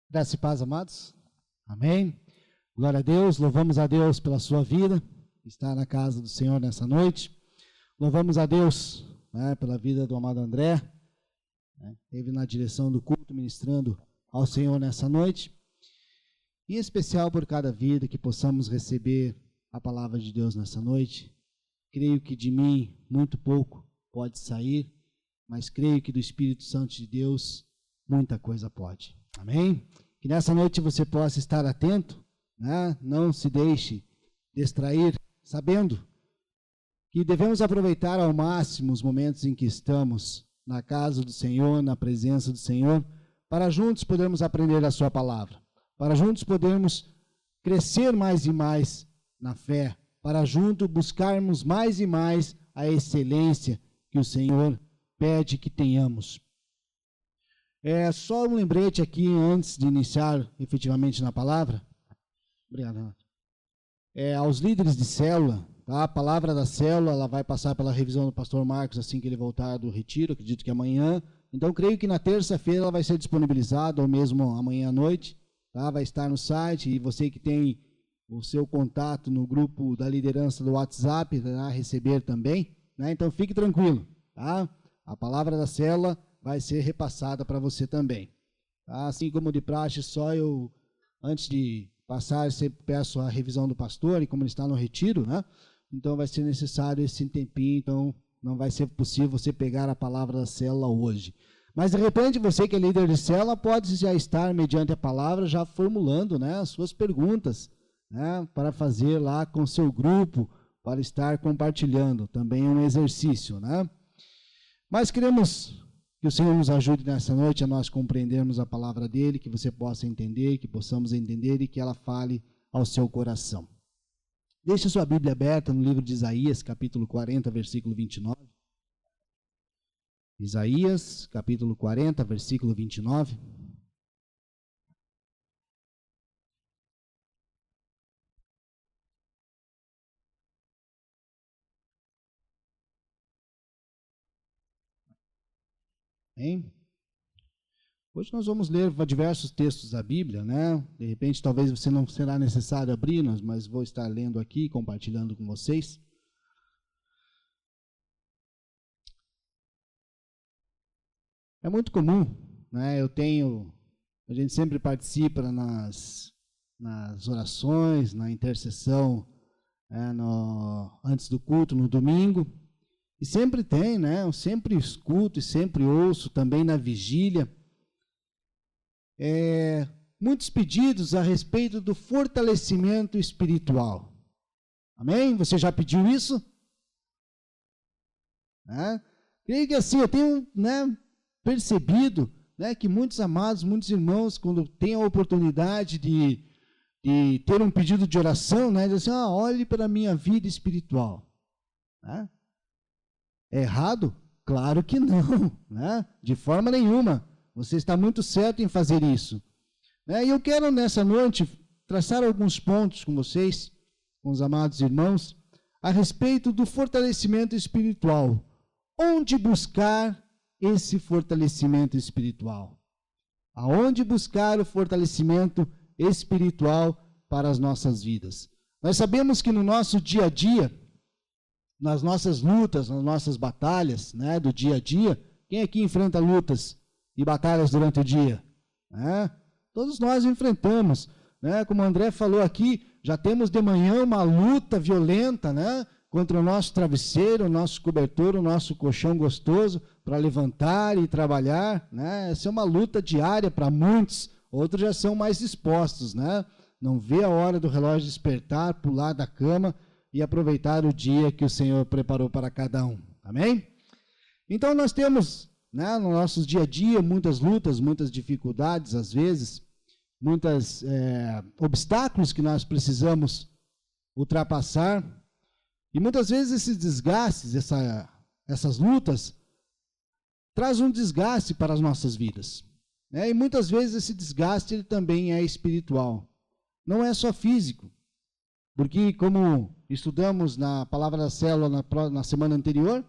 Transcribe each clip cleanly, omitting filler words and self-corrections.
Graça e paz, amados. Amém. Glória a Deus, louvamos a Deus pela sua vida, estar na casa do Senhor nessa noite. Louvamos a Deus pela vida do amado André, ele na direção do culto, ministrando ao Senhor nessa noite. Em especial por cada vida que possamos receber a palavra de Deus nessa noite. Creio que de mim muito pouco pode sair, mas creio que do Espírito Santo de Deus muita coisa pode. Amém? Que nessa noite você possa estar atento, não se deixe distrair, sabendo que devemos aproveitar ao máximo os momentos em que estamos na casa do Senhor, na presença do Senhor, para juntos podermos aprender a sua palavra, para juntos podermos crescer mais e mais na fé, para juntos buscarmos mais e mais a excelência que o Senhor pede que tenhamos. Só um lembrete aqui antes de iniciar efetivamente na palavra. Obrigado, Renato. Aos líderes de célula, tá? A palavra da célula ela vai passar pela revisão do pastor Marcos assim que ele voltar do retiro, acredito que amanhã. Então, creio que na terça-feira ela vai ser disponibilizada, ou mesmo amanhã à noite, tá? Vai estar no site, e você que tem o seu contato no grupo da liderança do WhatsApp, vai receber também, né? Então, fique tranquilo, tá? A palavra da célula vai ser repassada para você também. Tá? Assim como de praxe, só eu, antes de passar, sempre peço a revisão do pastor, e como ele está no retiro, né? Então vai ser necessário esse tempinho, então não vai ser possível você pegar a palavra da célula hoje. Mas de repente você que é líder de célula pode já estar, mediante a palavra, já formulando, né, as suas perguntas, né, para fazer lá com seu grupo, para estar compartilhando, também é um exercício, né? Mas queremos que o Senhor nos ajude nessa noite a nós compreendermos a palavra dele, que você possa entender, que possamos entender e que ela fale ao seu coração. Deixe sua Bíblia aberta no livro de Isaías, capítulo 40, versículo 29. Isaías, capítulo 40, versículo 29. Hein? Hoje nós vamos ler diversos textos da Bíblia, né? De repente, talvez você não será necessário abrir, mas vou estar lendo aqui, compartilhando com vocês. É muito comum, né? A gente sempre participa nas orações, na intercessão, antes do culto, no domingo, e sempre tem, né? Eu sempre escuto e sempre ouço também na vigília, muitos pedidos a respeito do fortalecimento espiritual. Amém? Você já pediu isso? Creio que assim, eu tenho percebido que muitos amados, muitos irmãos, quando têm a oportunidade de ter um pedido de oração, dizem assim, olhe para a minha vida espiritual. É errado? Claro que não, de forma nenhuma. Você está muito certo em fazer isso. E eu quero, nessa noite, traçar alguns pontos com vocês, com os amados irmãos, a respeito do fortalecimento espiritual. Onde buscar esse fortalecimento espiritual? Aonde buscar o fortalecimento espiritual para as nossas vidas? Nós sabemos que no nosso dia a dia, nas nossas lutas, nas nossas batalhas, do dia a dia, quem aqui enfrenta lutas e batalhas durante o dia? Todos nós enfrentamos, como o André falou aqui, já temos de manhã uma luta violenta, contra o nosso travesseiro, o nosso cobertor, o nosso colchão gostoso, para levantar e trabalhar, essa é uma luta diária para muitos, outros já são mais dispostos, não vê a hora do relógio despertar, pular da cama e aproveitar o dia que o Senhor preparou para cada um, amém? Então nós temos, no nosso dia a dia, muitas lutas, muitas dificuldades, às vezes, muitos obstáculos que nós precisamos ultrapassar, e muitas vezes esses desgastes, essas lutas, traz um desgaste para as nossas vidas. E muitas vezes esse desgaste ele também é espiritual, não é só físico, porque como estudamos na palavra da célula na semana anterior,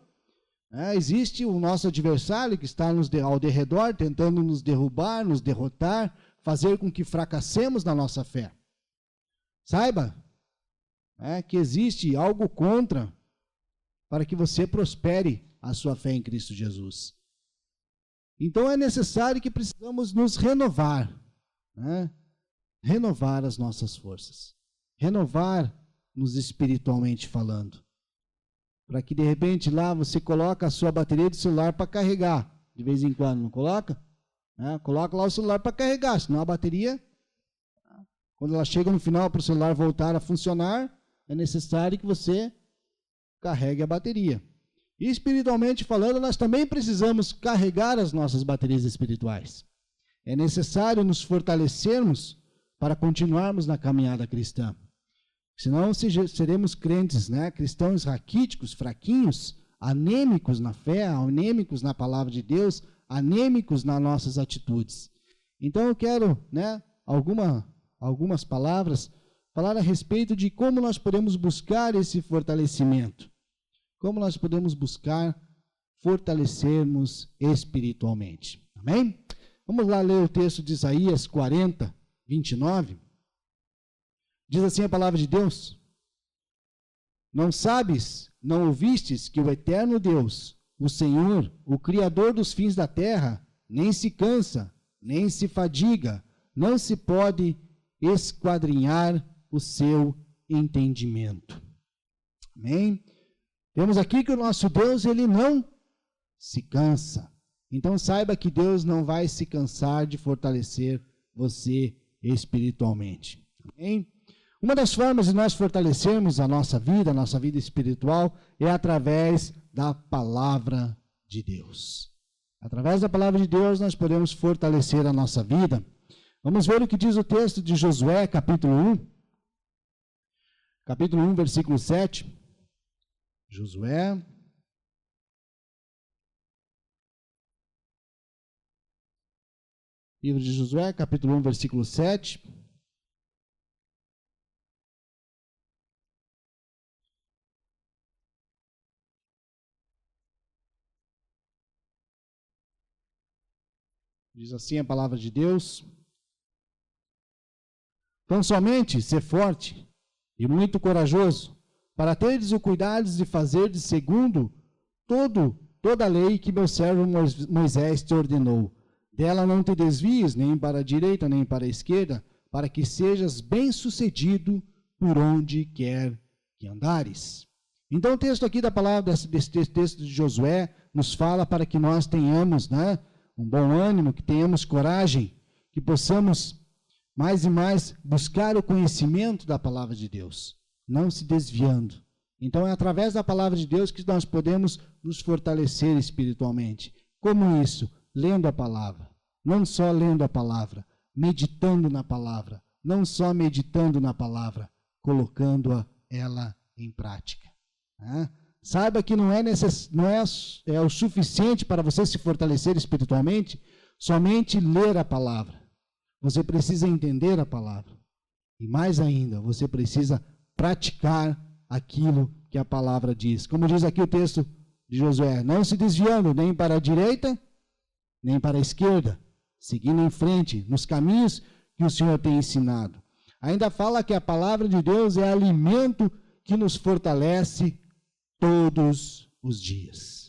existe o nosso adversário que está ao derredor, tentando nos derrubar, nos derrotar, fazer com que fracassemos na nossa fé. Saiba que existe algo contra para que você prospere a sua fé em Cristo Jesus. Então é necessário que precisamos nos renovar, renovar as nossas forças, renovar-nos espiritualmente falando, para que de repente lá você coloca a sua bateria do celular para carregar, de vez em quando, não coloca? Coloca lá o celular para carregar, senão a bateria, quando ela chega no final para o celular voltar a funcionar, é necessário que você carregue a bateria. E espiritualmente falando, nós também precisamos carregar as nossas baterias espirituais. É necessário nos fortalecermos para continuarmos na caminhada cristã. Senão seremos crentes, cristãos raquíticos, fraquinhos, anêmicos na fé, anêmicos na palavra de Deus, anêmicos nas nossas atitudes. Então eu quero, algumas palavras, falar a respeito de como nós podemos buscar esse fortalecimento. Como nós podemos buscar fortalecermos espiritualmente. Amém? Vamos lá ler o texto de Isaías 40, 29. Diz assim a palavra de Deus: Não sabes, não ouvistes que o eterno Deus, o Senhor, o Criador dos fins da terra, nem se cansa, nem se fadiga, não se pode esquadrinhar o seu entendimento. Amém? Vemos aqui que o nosso Deus, ele não se cansa. Então saiba que Deus não vai se cansar de fortalecer você espiritualmente. Amém? Uma das formas de nós fortalecermos a nossa vida espiritual, é através da palavra de Deus. Através da palavra de Deus nós podemos fortalecer a nossa vida. Vamos ver o que diz o texto de Josué, capítulo 1. Capítulo 1, versículo 7. Josué, livro de Josué, capítulo 1, versículo 7. Diz assim a palavra de Deus: Tão somente ser forte e muito corajoso, para teres o cuidado de fazer de segundo toda a lei que meu servo Moisés te ordenou. Dela não te desvies, nem para a direita, nem para a esquerda, para que sejas bem-sucedido por onde quer que andares. Então o texto aqui da palavra, desse texto de Josué, nos fala para que nós tenhamos um bom ânimo, que tenhamos coragem, que possamos mais e mais buscar o conhecimento da palavra de Deus, não se desviando. Então é através da palavra de Deus que nós podemos nos fortalecer espiritualmente. Como isso? Lendo a palavra. Não só lendo a palavra, meditando na palavra. Não só meditando na palavra, colocando ela em prática. Saiba que não é o suficiente para você se fortalecer espiritualmente somente ler a palavra. Você precisa entender a palavra. E mais ainda, você precisa praticar aquilo que a palavra diz. Como diz aqui o texto de Josué: não se desviando nem para a direita, nem para a esquerda, seguindo em frente nos caminhos que o Senhor tem ensinado. Ainda fala que a palavra de Deus é alimento que nos fortalece todos os dias.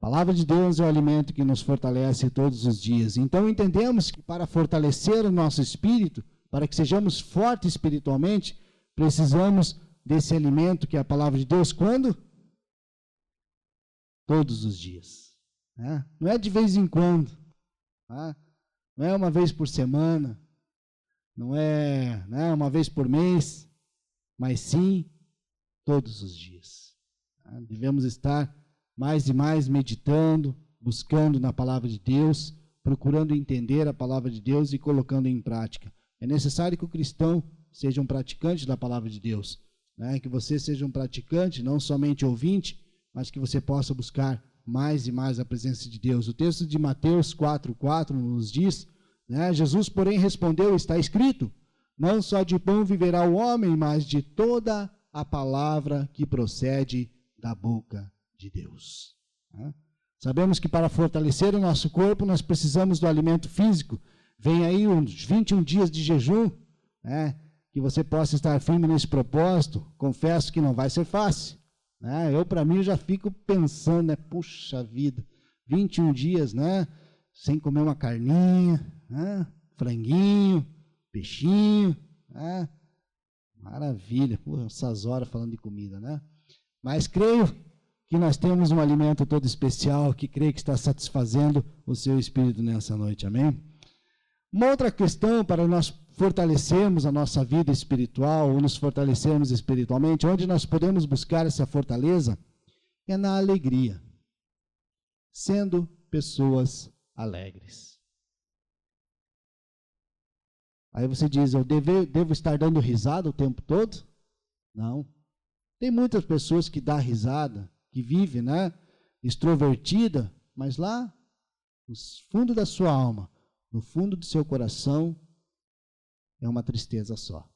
A palavra de Deus é o alimento que nos fortalece todos os dias. Então entendemos que para fortalecer o nosso espírito, para que sejamos fortes espiritualmente, precisamos desse alimento que é a palavra de Deus. Quando? Todos os dias. Não é de vez em quando. Não é uma vez por semana. Não é uma vez por mês. Mas sim, todos os dias. Devemos estar mais e mais meditando, buscando na palavra de Deus, procurando entender a palavra de Deus e colocando em prática. É necessário que o cristão seja um praticante da palavra de Deus, que você seja um praticante, não somente ouvinte, mas que você possa buscar mais e mais a presença de Deus. O texto de Mateus 4,4 nos diz, Jesus, porém, respondeu: está escrito, não só de pão viverá o homem, mas de toda a palavra que procede da boca de Deus. Sabemos que para fortalecer o nosso corpo, nós precisamos do alimento físico. Vem aí uns 21 dias de jejum, né? Que você possa estar firme nesse propósito. Confesso que não vai ser fácil, né? Eu, para mim, já fico pensando, né? Puxa vida, 21 dias, né? Sem comer uma carninha, né? Franguinho, peixinho, né? Maravilha. Pô, essas horas falando de comida, né? Mas creio que nós temos um alimento todo especial, que creio que está satisfazendo o seu espírito nessa noite, amém? Uma outra questão para nós fortalecermos a nossa vida espiritual, ou nos fortalecermos espiritualmente, onde nós podemos buscar essa fortaleza, é na alegria, sendo pessoas alegres. Aí você diz, eu devo estar dando risada o tempo todo? Não. Tem muitas pessoas que dão risada, que vivem, né, extrovertida, mas lá, no fundo da sua alma, no fundo do seu coração, é uma tristeza só.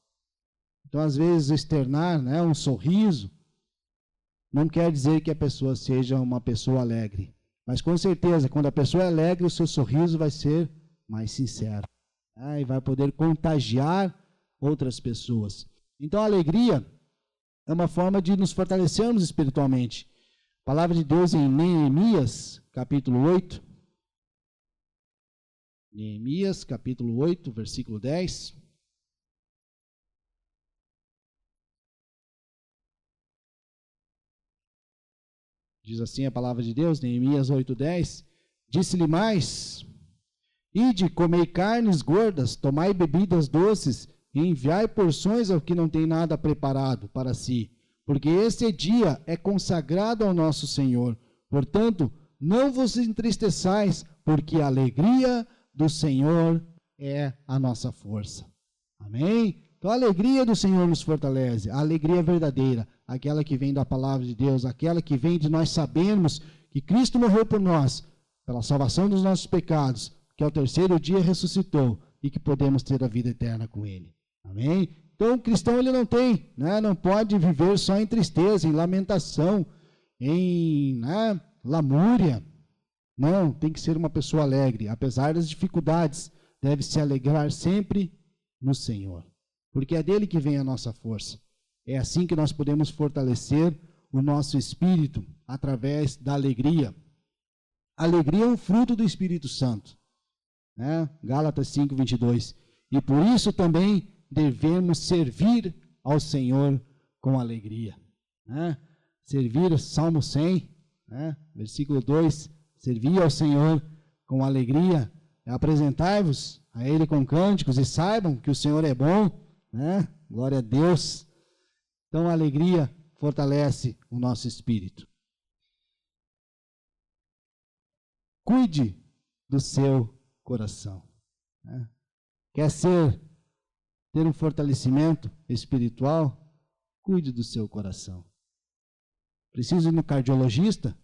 Então, às vezes, externar, né, um sorriso, não quer dizer que a pessoa seja uma pessoa alegre. Mas, com certeza, quando a pessoa é alegre, o seu sorriso vai ser mais sincero. E vai poder contagiar outras pessoas. Então, a alegria é uma forma de nos fortalecermos espiritualmente. A palavra de Deus em Neemias, capítulo 8. Neemias, capítulo 8, versículo 10. Diz assim a palavra de Deus, Neemias 8, 10. Disse-lhe mais: Ide, comei carnes gordas, tomai bebidas doces, e enviai porções ao que não tem nada preparado para si, porque esse dia é consagrado ao nosso Senhor. Portanto, não vos entristeçais, porque a alegria do Senhor é a nossa força. Amém? Então a alegria do Senhor nos fortalece, a alegria verdadeira, aquela que vem da palavra de Deus, aquela que vem de nós sabermos que Cristo morreu por nós, pela salvação dos nossos pecados, que ao terceiro dia ressuscitou e que podemos ter a vida eterna com Ele. Amém? Então o cristão ele não tem, né, não pode viver só em tristeza, em lamentação, em lamúria. Não, tem que ser uma pessoa alegre, apesar das dificuldades, deve se alegrar sempre no Senhor, porque é dele que vem a nossa força. É assim que nós podemos fortalecer o nosso espírito, através da alegria. A alegria é um fruto do Espírito Santo, né? Gálatas 5, 22. E por isso também devemos servir ao Senhor com alegria, né? Servir, Salmo 100, né? Versículo 2, servir ao Senhor com alegria, apresentai-vos a Ele com cânticos e saibam que o Senhor é bom, né? Glória a Deus. Então a alegria fortalece o nosso espírito. Cuide do seu coração, né? Quer ter um fortalecimento espiritual? Cuide do seu coração. Precisa ir no cardiologista?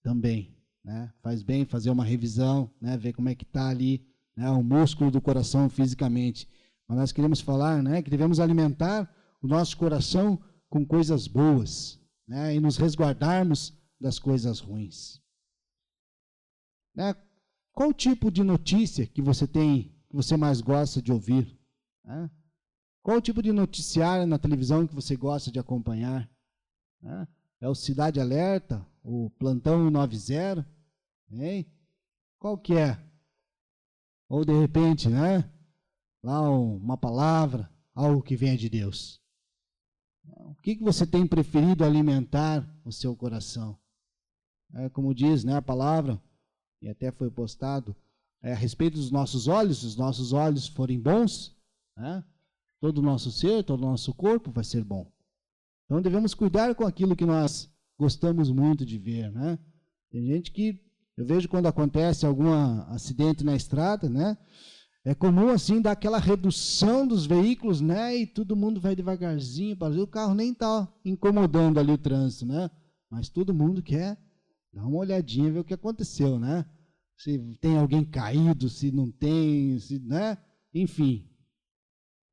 Também, né? Faz bem fazer uma revisão, né? Ver como é que está ali, né, o músculo do coração fisicamente. Mas nós queremos falar, né, que devemos alimentar o nosso coração com coisas boas, né, e nos resguardarmos das coisas ruins. Né? Qual tipo de notícia que você tem, que você mais gosta de ouvir? Né? Qual tipo de noticiário na televisão que você gosta de acompanhar? Né? É o Cidade Alerta, o Plantão 90? Hein? Qual que é? Ou de repente, né? Lá uma palavra, algo que venha de Deus. O que você tem preferido alimentar o seu coração? Como diz, né, a palavra, e até foi postado, a respeito dos nossos olhos, se os nossos olhos forem bons, né, todo o nosso ser, todo o nosso corpo vai ser bom. Então devemos cuidar com aquilo que nós gostamos muito de ver, né? Tem gente que, eu vejo quando acontece algum acidente na estrada, né? É comum assim dar aquela redução dos veículos, né? E todo mundo vai devagarzinho, o carro nem está incomodando ali o trânsito, né? Mas todo mundo quer dar uma olhadinha, ver o que aconteceu, né? Se tem alguém caído, se não tem, né? Enfim,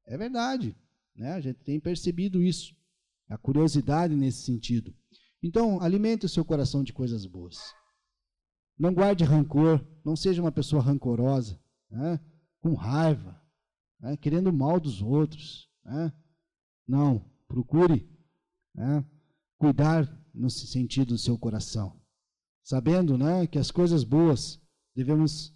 é verdade, né? A gente tem percebido isso, a curiosidade nesse sentido. Então, alimente o seu coração de coisas boas. Não guarde rancor, não seja uma pessoa rancorosa, né? Com raiva, né? Querendo o mal dos outros, né? Não, procure, né, cuidar no sentido do seu coração, sabendo, né, que as coisas boas devemos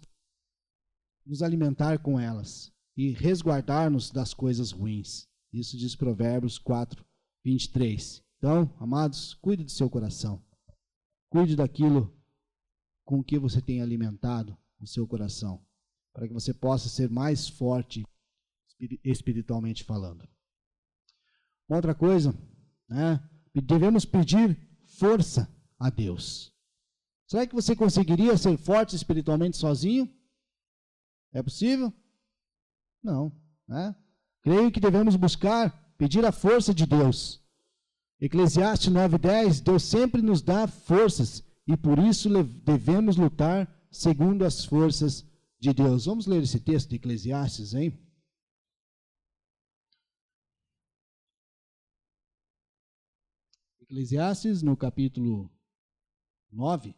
nos alimentar com elas e resguardar-nos das coisas ruins. Isso diz Provérbios 4, 23. Então, amados, cuide do seu coração. Cuide daquilo com que você tem alimentado o seu coração, para que você possa ser mais forte espiritualmente falando. Uma outra coisa, né, devemos pedir força a Deus. Será que você conseguiria ser forte espiritualmente sozinho? É possível? Não, né? Creio que devemos buscar, pedir a força de Deus. Eclesiastes 9:10, Deus sempre nos dá forças e por isso devemos lutar segundo as forças de Deus. Vamos ler esse texto de Eclesiastes, hein? Eclesiastes, no capítulo 9.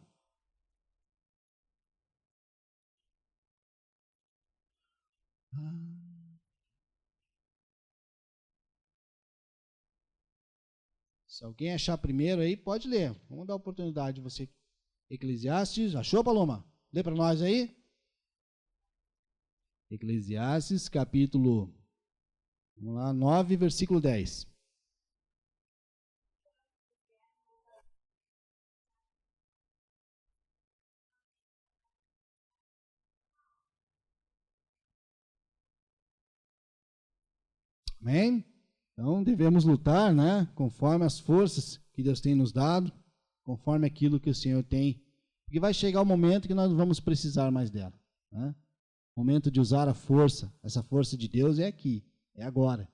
Se alguém achar primeiro aí, pode ler. Vamos dar a oportunidade de você. Eclesiastes, achou, Paloma? Lê para nós aí. Eclesiastes, capítulo, vamos lá, 9, versículo 10. Amém? Então, devemos lutar, né, conforme as forças que Deus tem nos dado, conforme aquilo que o Senhor tem, porque vai chegar o momento que nós vamos precisar mais dela, né? O momento de usar a força, essa força de Deus é aqui, é agora,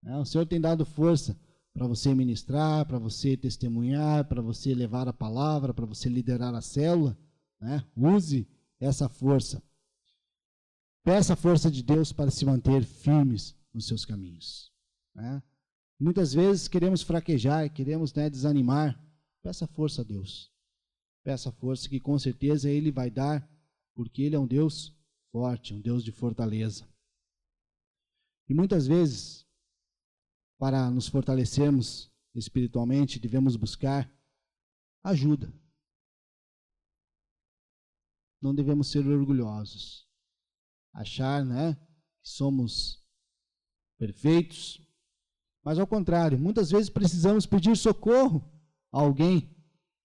né? O Senhor tem dado força para você ministrar, para você testemunhar, para você levar a palavra, para você liderar a célula, né? Use essa força. Peça a força de Deus para se manter firmes nos seus caminhos, né? Muitas vezes queremos fraquejar, queremos, né, desanimar. Peça força a Deus. Peça força que com certeza Ele vai dar, porque Ele é um Deus forte, um Deus de fortaleza. E muitas vezes, para nos fortalecermos espiritualmente, devemos buscar ajuda. Não devemos ser orgulhosos. Achar, né, que somos perfeitos, mas ao contrário, muitas vezes precisamos pedir socorro a alguém,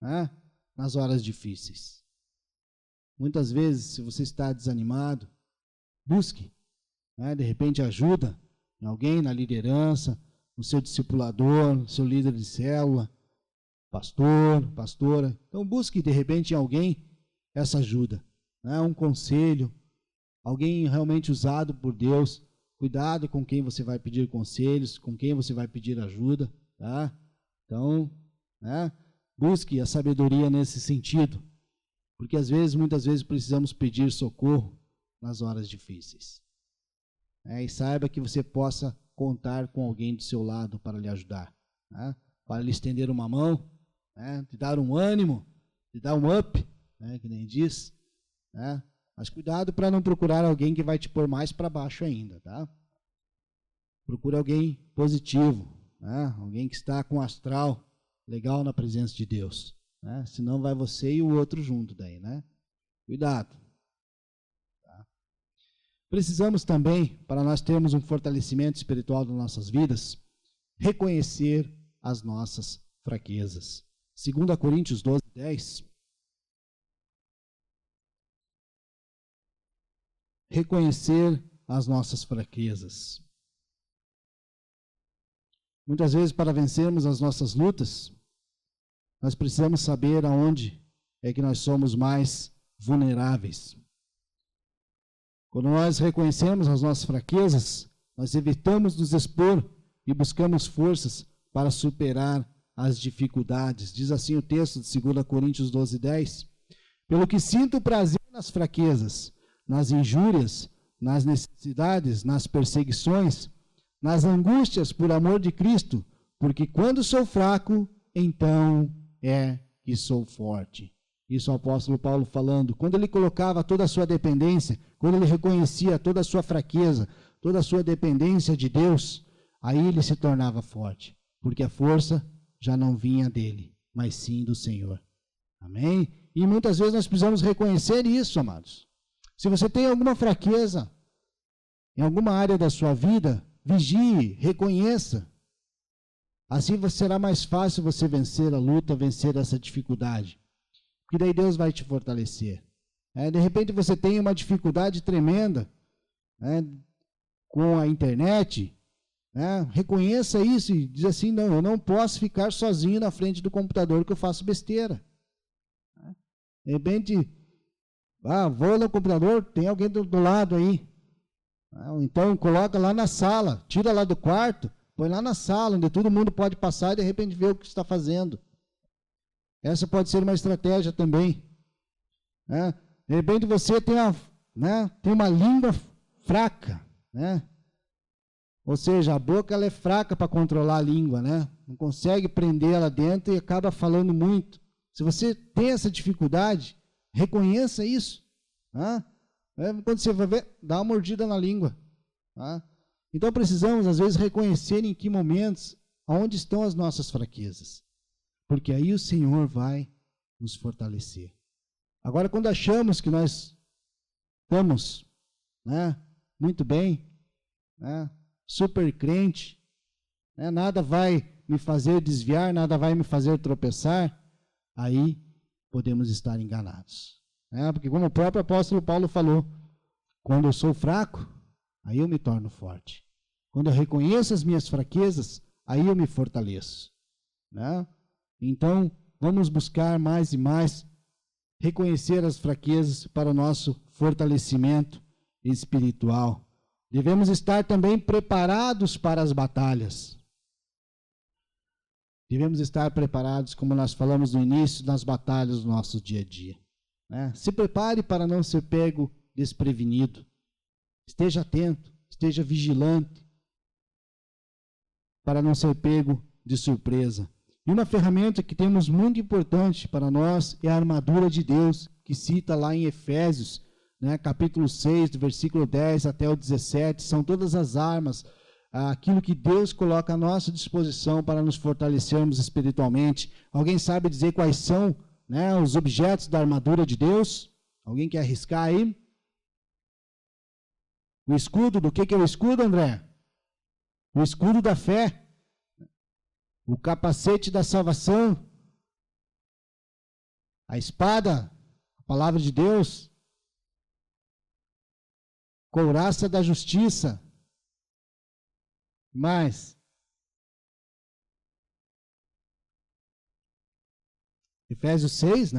né, nas horas difíceis. Muitas vezes, se você está desanimado, busque, né, de repente ajuda em alguém na liderança, no seu discipulador, no seu líder de célula, pastor, pastora. Então busque de repente em alguém essa ajuda, né, um conselho, alguém realmente usado por Deus. Cuidado com quem você vai pedir conselhos, com quem você vai pedir ajuda, tá? Então, né, busque a sabedoria nesse sentido, porque muitas vezes precisamos pedir socorro nas horas difíceis. E saiba que você possa contar com alguém do seu lado para lhe ajudar, né? Para lhe estender uma mão, né? Te dar um ânimo, te dar um up, né? Que nem diz, né? Mas cuidado para não procurar alguém que vai te pôr mais para baixo ainda, tá? Procure alguém positivo, né? Alguém que está com astral legal na presença de Deus, né? Senão vai você e o outro junto daí, né? Cuidado. Tá? Precisamos também, para nós termos um fortalecimento espiritual das nossas vidas, reconhecer as nossas fraquezas. 2 Coríntios 12, 10. Reconhecer as nossas fraquezas. Muitas vezes, para vencermos as nossas lutas, nós precisamos saber aonde é que nós somos mais vulneráveis. Quando nós reconhecemos as nossas fraquezas, nós evitamos nos expor e buscamos forças para superar as dificuldades. Diz assim o texto de 2 Coríntios 12, 10. Pelo que sinto prazer nas fraquezas, nas injúrias, nas necessidades, nas perseguições, nas angústias por amor de Cristo, porque quando sou fraco, então é que sou forte. Isso o apóstolo Paulo falando. Quando ele colocava toda a sua dependência, quando ele reconhecia toda a sua fraqueza, toda a sua dependência de Deus, aí ele se tornava forte, porque a força já não vinha dele, mas sim do Senhor. Amém? E muitas vezes nós precisamos reconhecer isso, amados. Se você tem alguma fraqueza em alguma área da sua vida, vigie, reconheça. Assim será mais fácil você vencer a luta, vencer essa dificuldade. Porque daí Deus vai te fortalecer. De repente você tem uma dificuldade tremenda com a internet. Reconheça isso e diz assim, não, eu não posso ficar sozinho na frente do computador que eu faço besteira. De repente, vou no computador, tem alguém do lado aí. Então coloca lá na sala, tira lá do quarto, põe lá na sala, onde todo mundo pode passar e de repente ver o que está fazendo. Essa pode ser uma estratégia também. De repente você tem uma língua fraca, ou seja, a boca ela é fraca para controlar a língua, não consegue prender ela dentro e acaba falando muito. Se você tem essa dificuldade, reconheça isso. Quando você vai ver, dá uma mordida na língua. Então precisamos, às vezes, reconhecer em que momentos, onde estão as nossas fraquezas. Porque aí o Senhor vai nos fortalecer. Agora, quando achamos que nós estamos muito bem, super crente, nada vai me fazer desviar, nada vai me fazer tropeçar, aí podemos estar enganados. Porque como o próprio apóstolo Paulo falou, quando eu sou fraco, aí eu me torno forte. Quando eu reconheço as minhas fraquezas, aí eu me fortaleço. Então, vamos buscar mais e mais reconhecer as fraquezas para o nosso fortalecimento espiritual. Devemos estar também preparados para as batalhas. Devemos estar preparados, como nós falamos no início, nas batalhas do nosso dia a dia. Se prepare para não ser pego desprevenido. Esteja atento, esteja vigilante, para não ser pego de surpresa. E uma ferramenta que temos muito importante para nós é a armadura de Deus, que cita lá em Efésios, capítulo 6, do versículo 10 até o 17, são todas as armas, aquilo que Deus coloca à nossa disposição para nos fortalecermos espiritualmente. Alguém sabe dizer quais são os objetos da armadura de Deus? Alguém quer arriscar aí? O escudo, do que é o escudo, André? O escudo da fé. O capacete da salvação. A espada, a palavra de Deus. Couraça da justiça. Mais. Efésios 6,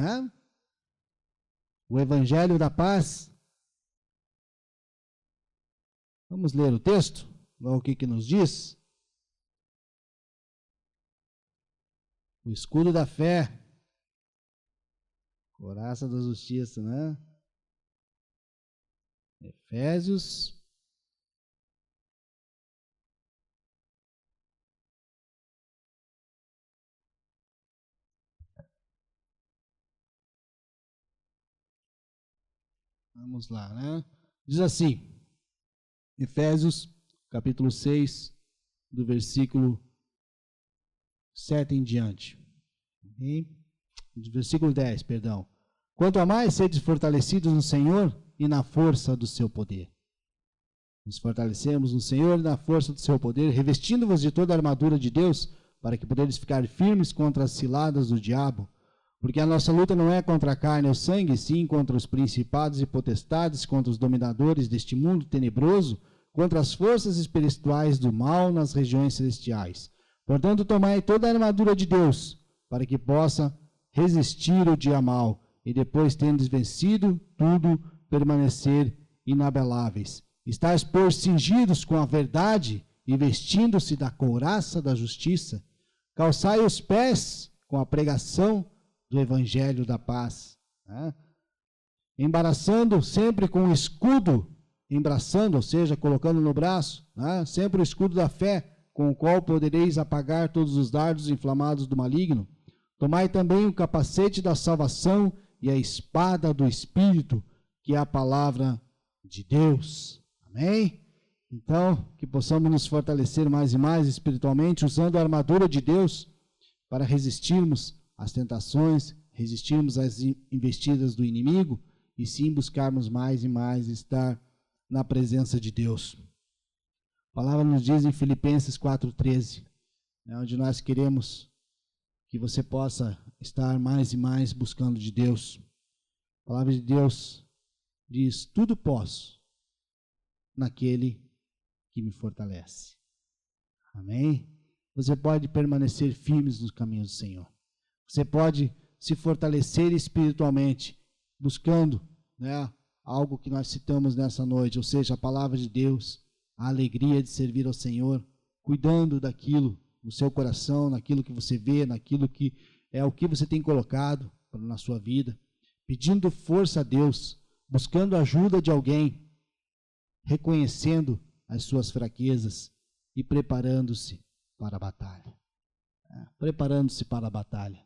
O Evangelho da Paz. Vamos ler o texto? O que nos diz? O escudo da fé. Couraça da justiça, Efésios. Vamos lá, Diz assim, Efésios, capítulo 6, do versículo 7 em diante. Do versículo 10, perdão. Quanto a mais, sedes fortalecidos no Senhor e na força do seu poder. Nos fortalecemos no Senhor e na força do seu poder, revestindo-vos de toda a armadura de Deus, para que poderes ficar firmes contra as ciladas do diabo. Porque a nossa luta não é contra a carne ou sangue, sim contra os principados e potestades, contra os dominadores deste mundo tenebroso, contra as forças espirituais do mal nas regiões celestiais. Portanto, tomai toda a armadura de Deus, para que possa resistir o dia mau, e depois, tendes vencido tudo, permanecer inabaláveis. Estais, pois, cingidos com a verdade, e vestindo-se da couraça da justiça. Calçai os pés com a pregação do Evangelho da paz. Embaraçando sempre com o escudo, embraçando, ou seja, colocando no braço, sempre o escudo da fé, com o qual podereis apagar todos os dardos inflamados do maligno. Tomai também o capacete da salvação e a espada do Espírito, que é a palavra de Deus. Amém? Então, que possamos nos fortalecer mais e mais espiritualmente, usando a armadura de Deus para resistirmos às tentações, resistirmos às investidas do inimigo e sim buscarmos mais e mais estar na presença de Deus. A palavra nos diz em Filipenses 4,13, onde nós queremos que você possa estar mais e mais buscando de Deus. A palavra de Deus diz: tudo posso naquele que me fortalece. Amém? Você pode permanecer firmes nos caminhos do Senhor. Você pode se fortalecer espiritualmente, buscando, algo que nós citamos nessa noite, ou seja, a palavra de Deus, a alegria de servir ao Senhor, cuidando daquilo no seu coração, naquilo que você vê, naquilo que é o que você tem colocado na sua vida, pedindo força a Deus, buscando a ajuda de alguém, reconhecendo as suas fraquezas e preparando-se para a batalha. Preparando-se para a batalha.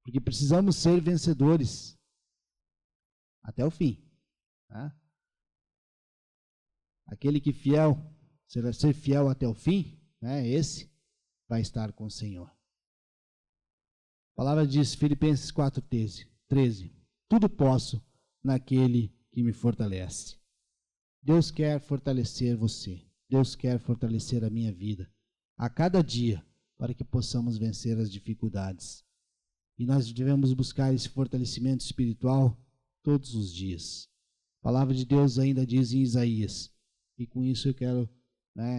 Porque precisamos ser vencedores até o fim. Aquele que ser fiel até o fim, esse vai estar com o Senhor. A palavra diz, Filipenses 4,13, tudo posso naquele que me fortalece. Deus quer fortalecer você. Deus quer fortalecer a minha vida a cada dia para que possamos vencer as dificuldades. E nós devemos buscar esse fortalecimento espiritual todos os dias. A palavra de Deus ainda diz em Isaías, e com isso eu quero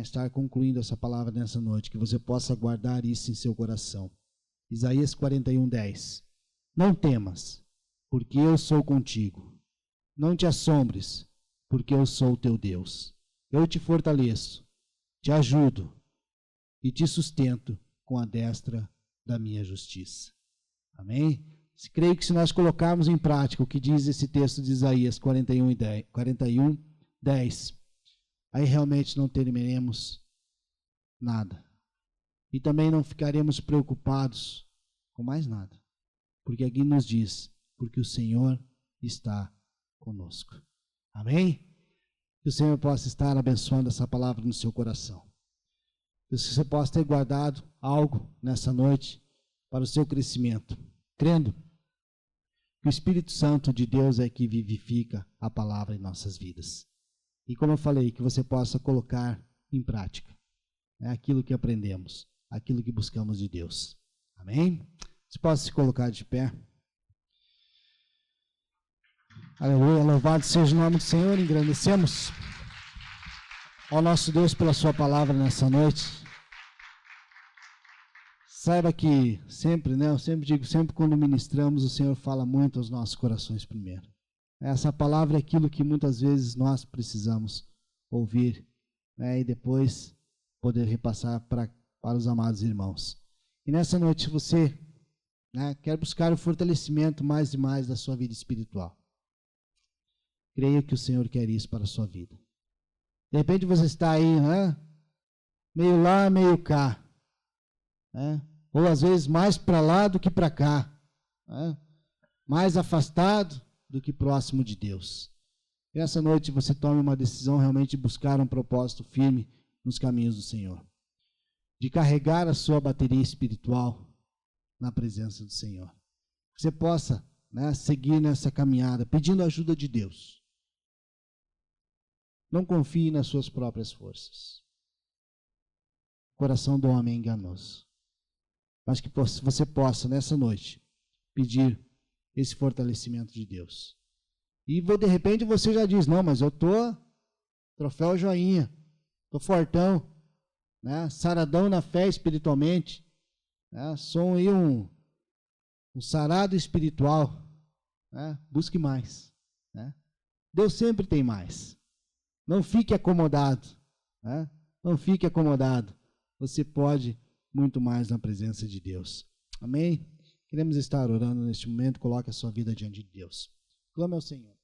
estar concluindo essa palavra nessa noite, que você possa guardar isso em seu coração. Isaías 41:10. Não temas, porque eu sou contigo. Não te assombres, porque eu sou o teu Deus. Eu te fortaleço, te ajudo e te sustento com a destra da minha justiça. Amém? Creio que se nós colocarmos em prática o que diz esse texto de Isaías 41:10, aí realmente não temeremos nada. E também não ficaremos preocupados com mais nada. Porque aqui nos diz, porque o Senhor está conosco. Amém? Que o Senhor possa estar abençoando essa palavra no seu coração. Que você possa ter guardado algo nessa noite para o seu crescimento, crendo que o Espírito Santo de Deus é que vivifica a palavra em nossas vidas. E como eu falei, que você possa colocar em prática aquilo que aprendemos, aquilo que buscamos de Deus. Amém? Você pode se colocar de pé. Aleluia, louvado seja o nome do Senhor, engrandecemos ao nosso Deus pela sua palavra nessa noite. Saiba que sempre, eu sempre digo, sempre quando ministramos, o Senhor fala muito aos nossos corações primeiro. Essa palavra é aquilo que muitas vezes nós precisamos ouvir, e depois poder repassar para os amados irmãos. E nessa noite você quer buscar o fortalecimento mais e mais da sua vida espiritual. Creia que o Senhor quer isso para a sua vida. De repente você está aí, meio lá, meio cá. Ou às vezes mais para lá do que para cá. Mais afastado do que próximo de Deus. E essa noite você tome uma decisão realmente de buscar um propósito firme nos caminhos do Senhor. De carregar a sua bateria espiritual na presença do Senhor. Que você possa seguir nessa caminhada, pedindo a ajuda de Deus. Não confie nas suas próprias forças. O coração do homem é enganoso. Mas que você possa, nessa noite, pedir esse fortalecimento de Deus. E de repente você já diz, não, mas eu estou troféu joinha, estou fortão, saradão na fé espiritualmente, sou aí um sarado espiritual. Busque mais. Deus sempre tem mais. Não fique acomodado. Não fique acomodado. Você pode muito mais na presença de Deus. Amém? Queremos estar orando neste momento. Coloque a sua vida diante de Deus. Clame ao Senhor.